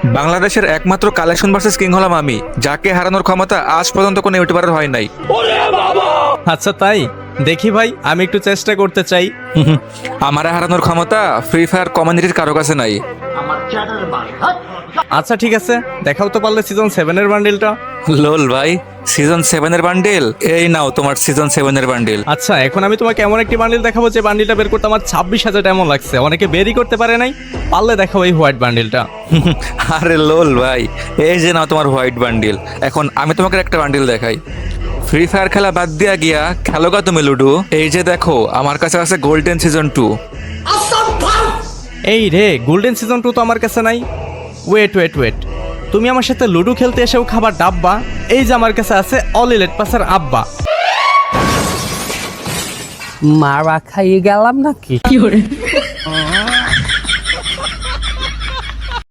বাংলাদেশের একমাত্র collection versus king হলাম আমি, যাকে হারানোর ক্ষমতা আজ পর্যন্ত কোনো ইউটিউবারের হয় নাই। আচ্ছা তাই, দেখি ভাই, আমি একটু চেষ্টা করতে চাই। আমারে হারানোর ক্ষমতা ফ্রি ফায়ার কমিউনিটির কারো কাছে নাই। আচ্ছা ঠিক আছে, দেখাও তো পারলে সিজন 7 এর বান্ডিলটা। লোল ভাই, সিজন 7 এর বান্ডিল, এই নাও তোমার সিজন 7 এর বান্ডিল। আচ্ছা, এখন আমি তোমাকে এমন একটি বান্ডিল দেখাবো যে বান্ডিলটা বের করতে আমার 26,000 এমন লাগছে, অনেকে বেরই করতে পারে নাই। পারলে দেখাও এই হোয়াইট বান্ডিলটা। আরে লোল ভাই, এই যে নাও তোমার হোয়াইট বান্ডিল। এখন আমি তোমাকে একটা বান্ডিল দেখাই। ফ্রি ফায়ার খেলা বাদ দিয়া গিয়া খেলোগা তুমি লুডো। এই যে দেখো, আমার কাছে আছে গোল্ডেন সিজন 2। এই রে, গোল্ডেন সিজন 2 তো আমার কাছে নাই। ওয়েট, তুমি আমার সাথে লুডো খেলতে এসেও খাবার ডাব্বা। এই যে আমার কাছে আছে অল ইলেট পাসের আব্বা। মারা খাইয়ে গেলাম নাকি?